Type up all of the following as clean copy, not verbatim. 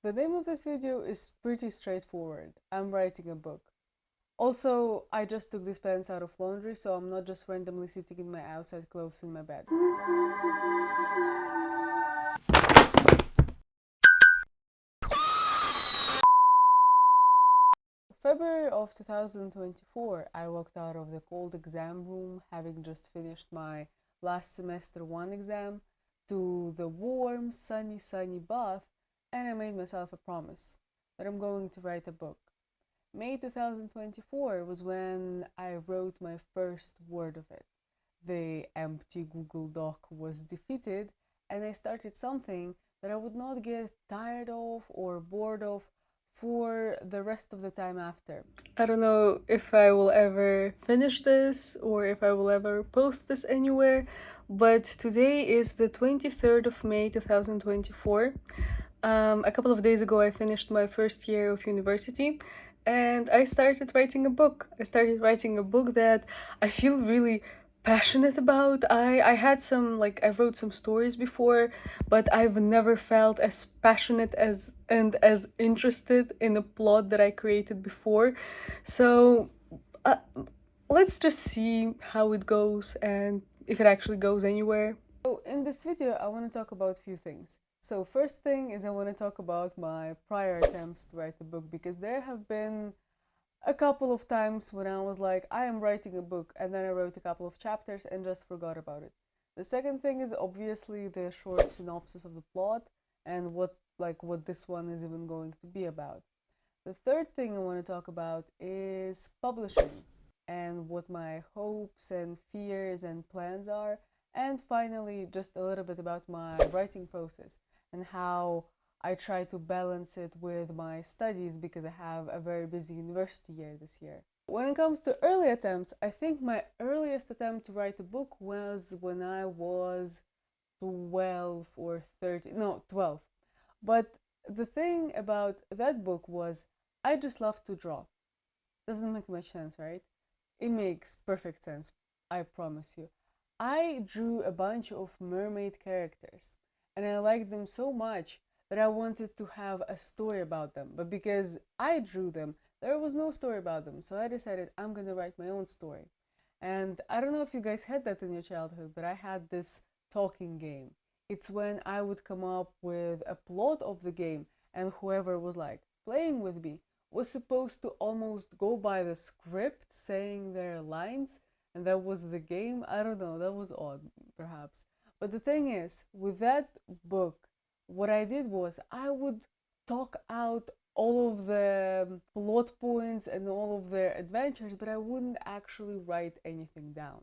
The name of this video is pretty straightforward. I'm writing a book. Also, I just took these pants out of laundry, so I'm not just randomly sitting in my outside clothes in my bed. February of 2024, I walked out of the cold exam room, having just finished my last semester 1 exam, to the warm, sunny bath, and I made myself a promise that I'm going to write a book. May 2024 was when I wrote my first word of it. The empty Google Doc was defeated, and I started something that I would not get tired of or bored of for the rest of the time after. I don't know if I will ever finish this or if I will ever post this anywhere, but today is the 23rd of May 2024. A couple of days ago, I finished my first year of university and I started writing a book. I started writing a book that I feel really passionate about. I had some, like, I wrote some stories before, but I've never felt as passionate as and as interested in a plot that I created before. So uh, let's just see how it goes and if it actually goes anywhere. So in this video, I want to talk about a few things. So first thing is I want to talk about my prior attempts to write the book, because there have been a couple of times when I was like, I am writing a book, and then I wrote a couple of chapters and just forgot about it. The second thing is obviously the short synopsis of the plot and what this one is even going to be about. The third thing I want to talk about is publishing and what my hopes and fears and plans are. And finally, just a little bit about my writing process and how I try to balance it with my studies, because I have a very busy university year this year. When it comes to early attempts, I think my earliest attempt to write a book was when I was 12 or 13, no, 12. But the thing about that book was I just love to draw. Doesn't make much sense, right? It makes perfect sense, I promise you. I drew a bunch of mermaid characters and I liked them so much that I wanted to have a story about them. But because I drew them, there was no story about them. So I decided I'm gonna write my own story. And I don't know if you guys had that in your childhood, but I had this talking game. It's when I would come up with a plot of the game, and whoever was like playing with me was supposed to almost go by the script saying their lines, and that was the game. I don't know, that was odd, perhaps. But the thing is, with that book, what I did was I would talk out all of the plot points and all of their adventures, but I wouldn't actually write anything down.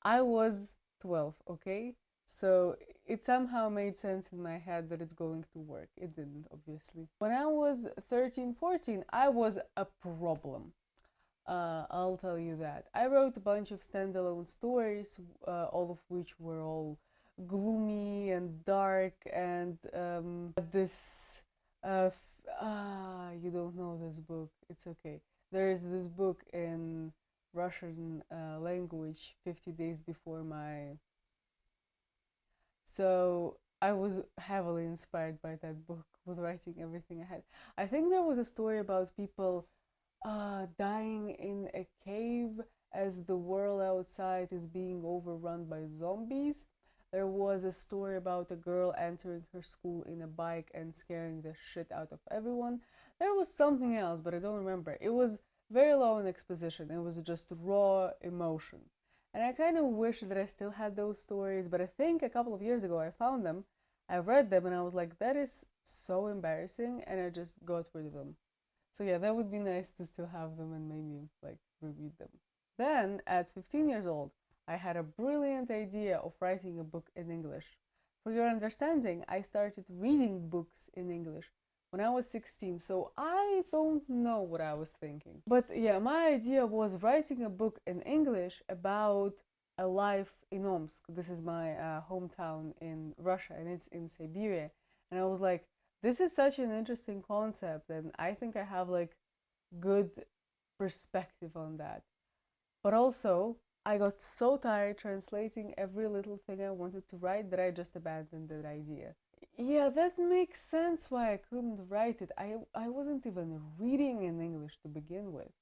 I was 12, okay? So it somehow made sense in my head that it's going to work. It didn't, obviously. When I was 13, 14, I was a problem. I'll tell you that. I wrote a bunch of standalone stories, all of which were all gloomy and dark and this. You don't know this book. It's okay. There is this book in Russian language, 50 Days Before My. So I was heavily inspired by that book with writing everything I had. I think there was a story about people dying in a cave as the world outside is being overrun by zombies. There was a story about a girl entering her school in a bike and scaring the shit out of everyone. There was something else, but I don't remember. It was very low in exposition, it was just raw emotion. And I kind of wish that I still had those stories, but I think a couple of years ago I found them, I read them, and I was like, that is so embarrassing, and I just got rid of them. So yeah, that would be nice to still have them and maybe like reread them. Then at 15 years old, I had a brilliant idea of writing a book in English. For your understanding, I started reading books in English when I was 16, so I don't know what I was thinking. But yeah, my idea was writing a book in English about a life in Omsk. This is my hometown in Russia, and it's in Siberia. And I was like, this is such an interesting concept, and I think I have like good perspective on that. But also, I got so tired translating every little thing I wanted to write that I just abandoned that idea. Yeah, that makes sense why I couldn't write it. I wasn't even reading in English to begin with.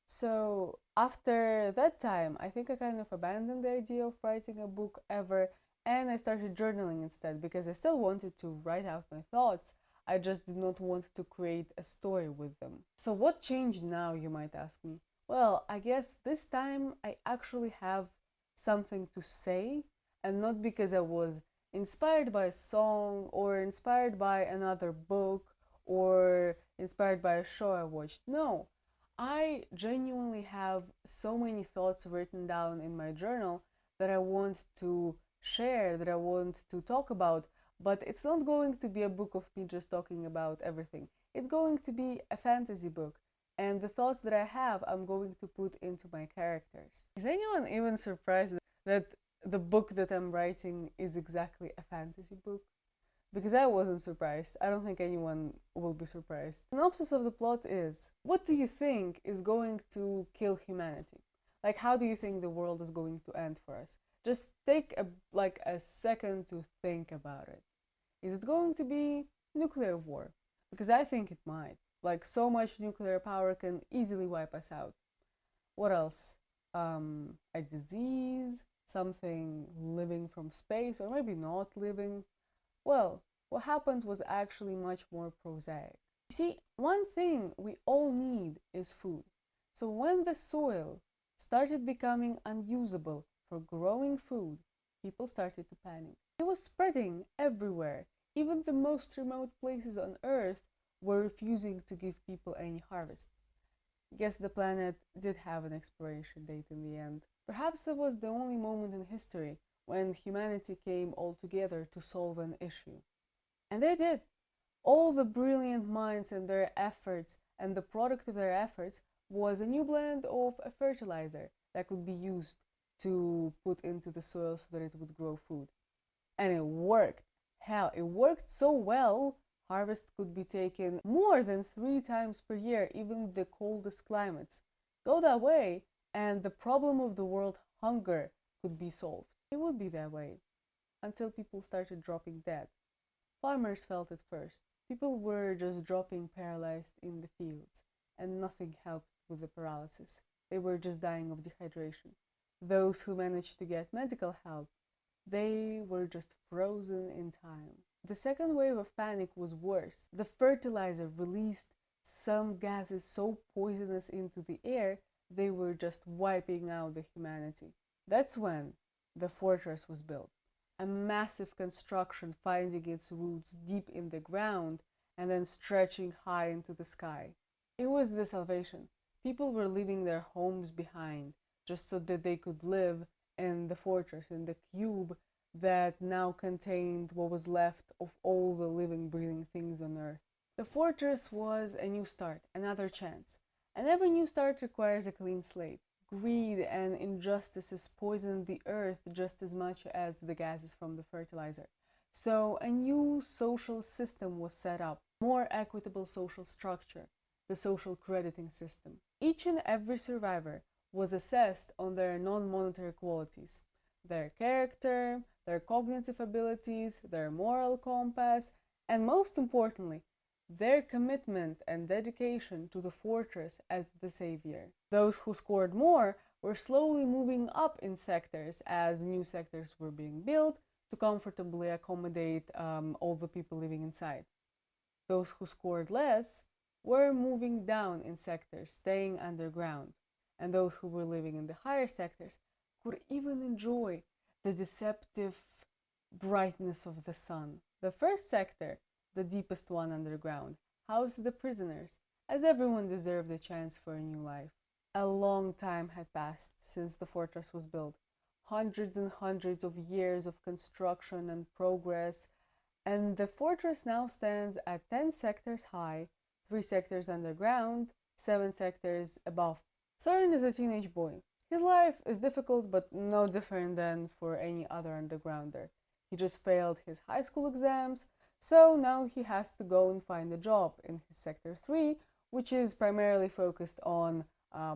So after that time, I think I kind of abandoned the idea of writing a book ever, and I started journaling instead because I still wanted to write out my thoughts. I just did not want to create a story with them. So what changed now, you might ask me? Well, I guess this time I actually have something to say, and not because I was inspired by a song or inspired by another book or inspired by a show I watched. No, I genuinely have so many thoughts written down in my journal that I want to share, that I want to talk about, but it's not going to be a book of me just talking about everything. It's going to be a fantasy book, and the thoughts that I have, I'm going to put into my characters. Is anyone even surprised that the book that I'm writing is exactly a fantasy book? Because I wasn't surprised. I don't think anyone will be surprised. The synopsis of the plot is, what do you think is going to kill humanity? Like, how do you think the world is going to end for us? Just take a second to think about it. Is it going to be nuclear war? Because I think it might. Like, so much nuclear power can easily wipe us out. What else? A disease, something living from space, or maybe not living. Well, what happened was actually much more prosaic. You see, one thing we all need is food. So when the soil started becoming unusable for growing food, people started to panic. It was spreading everywhere. Even the most remote places on Earth were refusing to give people any harvest. Guess the planet did have an expiration date in the end. Perhaps that was the only moment in history when humanity came all together to solve an issue. And they did. All the brilliant minds and their efforts, and the product of their efforts was a new blend of a fertilizer that could be used to put into the soil so that it would grow food. And it worked. Hell, it worked so well, harvest could be taken more than 3 times per year, even the coldest climates. Go that way, and the problem of the world hunger could be solved. It would be that way until people started dropping dead. Farmers felt it first. People were just dropping paralyzed in the fields, and nothing helped with the paralysis. They were just dying of dehydration. Those who managed to get medical help, they were just frozen in time. The second wave of panic was worse. The fertilizer released some gases so poisonous into the air, they were just wiping out the humanity. That's when the fortress was built. A massive construction finding its roots deep in the ground and then stretching high into the sky. It was the salvation. People were leaving their homes behind just so that they could live in the fortress, in the cube that now contained what was left of all the living, breathing things on Earth. The fortress was a new start, another chance. And every new start requires a clean slate. Greed and injustices poisoned the earth just as much as the gases from the fertilizer. So a new social system was set up, more equitable social structure, the social crediting system. Each and every survivor was assessed on their non-monetary qualities, their character, their cognitive abilities, their moral compass, and most importantly, their commitment and dedication to the fortress as the savior. Those who scored more were slowly moving up in sectors as new sectors were being built to comfortably accommodate all the people living inside. Those who scored less were moving down in sectors, staying underground, and those who were living in the higher sectors could even enjoy the deceptive brightness of the sun. The first sector, the deepest one underground, housed the prisoners, as everyone deserved a chance for a new life. A long time had passed since the fortress was built. Hundreds and hundreds of years of construction and progress, and the fortress now stands at 10 sectors high, 3 sectors underground, 7 sectors above. Soren is a teenage boy. His life is difficult but no different than for any other undergrounder. He just failed his high school exams, so now he has to go and find a job in his Sector 3, which is primarily focused on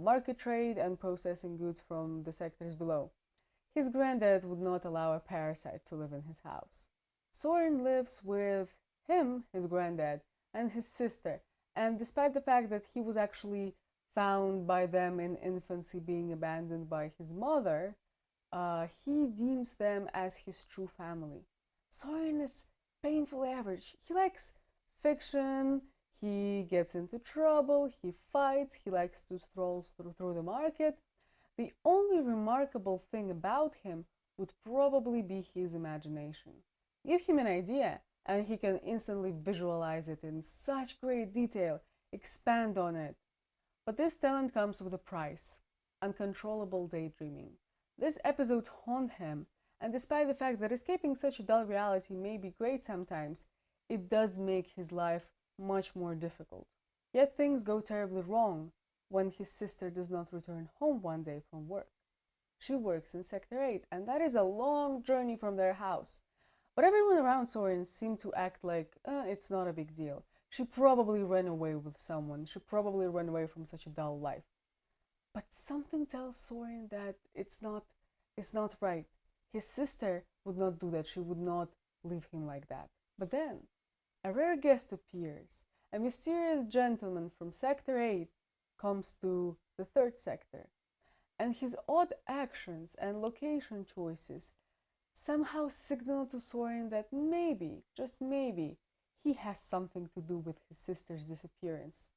market trade and processing goods from the sectors below. His granddad would not allow a parasite to live in his house. Soren lives with him, his granddad, and his sister, and despite the fact that he was actually found by them in infancy being abandoned by his mother, he deems them as his true family. Soren is painfully average. He likes fiction, he gets into trouble, he fights, he likes to stroll through the market. The only remarkable thing about him would probably be his imagination. Give him an idea, and he can instantly visualize it in such great detail, expand on it. But this talent comes with a price: uncontrollable daydreaming. These episodes haunt him, and despite the fact that escaping such a dull reality may be great sometimes, it does make his life much more difficult. Yet things go terribly wrong when his sister does not return home one day from work. She works in Sector 8, and that is a long journey from their house. But everyone around Soren seemed to act like it's not a big deal. She probably ran away with someone. She probably ran away from such a dull life. But something tells Soren that it's not right. His sister would not do that. She would not leave him like that. But then a rare guest appears. A mysterious gentleman from Sector 8 comes to the third sector, and his odd actions and location choices somehow signal to Soren that maybe, just maybe, he has something to do with his sister's disappearance.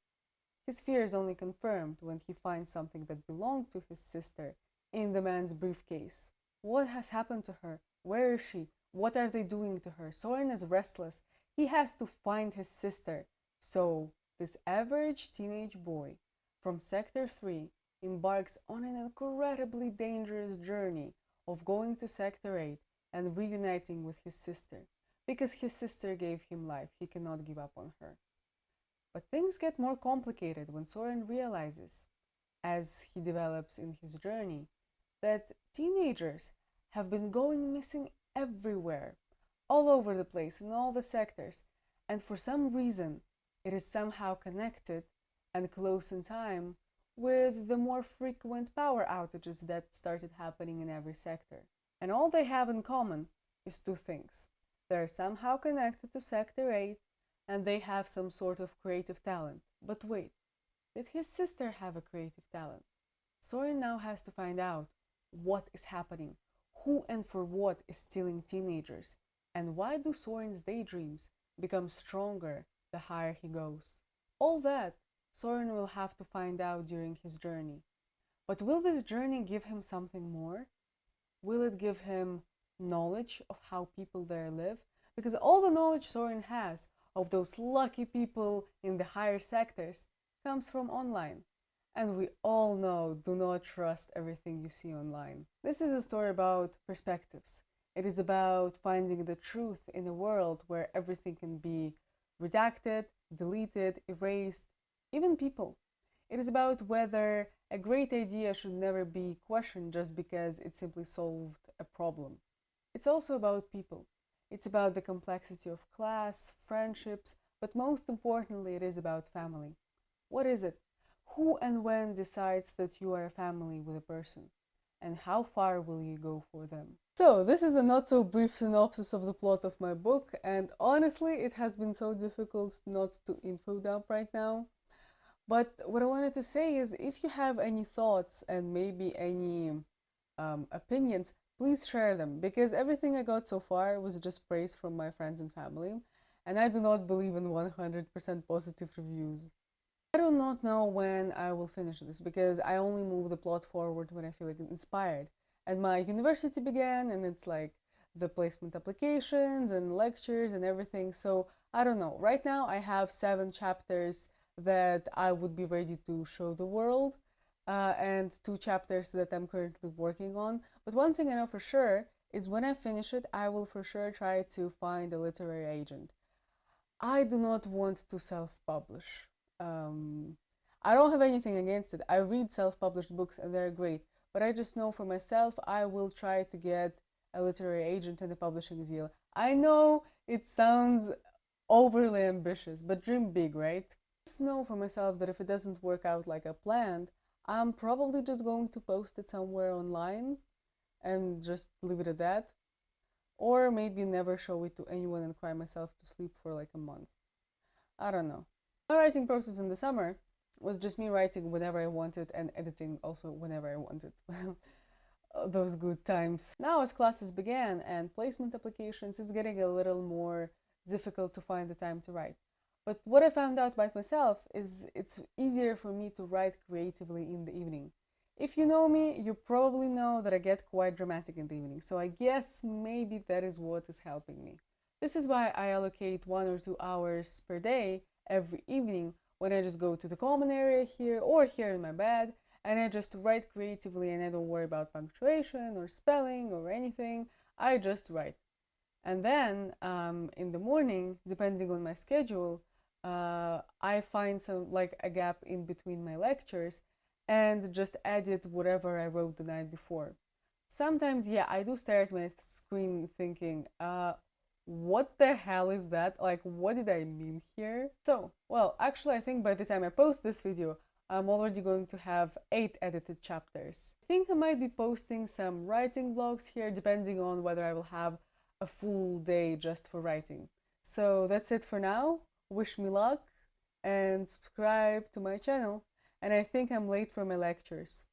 His fear is only confirmed when he finds something that belonged to his sister in the man's briefcase. What has happened to her? Where is she? What are they doing to her? Soren is restless. He has to find his sister. So, this average teenage boy from Sector 3 embarks on an incredibly dangerous journey of going to Sector 8 and reuniting with his sister. Because his sister gave him life, he cannot give up on her. But things get more complicated when Soren realizes, as he develops in his journey, that teenagers have been going missing everywhere, all over the place, in all the sectors, and for some reason it is somehow connected and close in time with the more frequent power outages that started happening in every sector. And all they have in common is two things. They're somehow connected to Sector 8, and they have some sort of creative talent. But wait, did his sister have a creative talent? Soren now has to find out what is happening, who and for what is stealing teenagers, and why do Soren's daydreams become stronger the higher he goes. All that Soren will have to find out during his journey. But will this journey give him something more? Will it give him knowledge of how people there live? Because all the knowledge Soren has of those lucky people in the higher sectors comes from online. And we all know, do not trust everything you see online. This is a story about perspectives. It is about finding the truth in a world where everything can be redacted, deleted, erased, even people. It is about whether a great idea should never be questioned just because it simply solved a problem. It's also about people. It's about the complexity of class, friendships, but most importantly, it is about family. What is it? Who and when decides that you are a family with a person? And how far will you go for them? So, this is a not so brief synopsis of the plot of my book, and honestly, it has been so difficult not to info dump right now. But what I wanted to say is if you have any thoughts and maybe any opinions, please share them, because everything I got so far was just praise from my friends and family, and I do not believe in 100% positive reviews. I do not know when I will finish this because I only move the plot forward when I feel like inspired. And my university began, and it's like the placement applications and lectures and everything. So I don't know. Right now, I have 7 chapters that I would be ready to show the world, and 2 chapters that I'm currently working on. But one thing I know for sure is when I finish it, I will for sure try to find a literary agent. I do not want to self publish. Um, I don't have anything against it. I read self published books and they're great. But I just know for myself, I will try to get a literary agent and a publishing deal. I know it sounds overly ambitious, but dream big, right? Just know for myself that if it doesn't work out like I planned, I'm probably just going to post it somewhere online and just leave it at that. or maybe never show it to anyone and cry myself to sleep for like a month. I don't know. My writing process in the summer was just me writing whenever I wanted and editing also whenever I wanted. Those good times. Now, as classes began and placement applications, it's getting a little more difficult to find the time to write. But what I found out about myself is it's easier for me to write creatively in the evening. If you know me, you probably know that I get quite dramatic in the evening, so I guess maybe that is what is helping me. This is why I allocate 1 or 2 hours per day every evening when I just go to the common area here or here in my bed and I just write creatively and I don't worry about punctuation or spelling or anything. I just write. And then in the morning, depending on my schedule, I find some like a gap in between my lectures and just edit whatever I wrote the night before. Sometimes, yeah, I do stare at my screen thinking, what the hell is that? Like, what did I mean here? So, well, actually, I think by the time I post this video, I'm already going to have 8 edited chapters. I think I might be posting some writing vlogs here, depending on whether I will have a full day just for writing. So that's it for now. Wish me luck and subscribe to my channel. And I think I'm late for my lectures.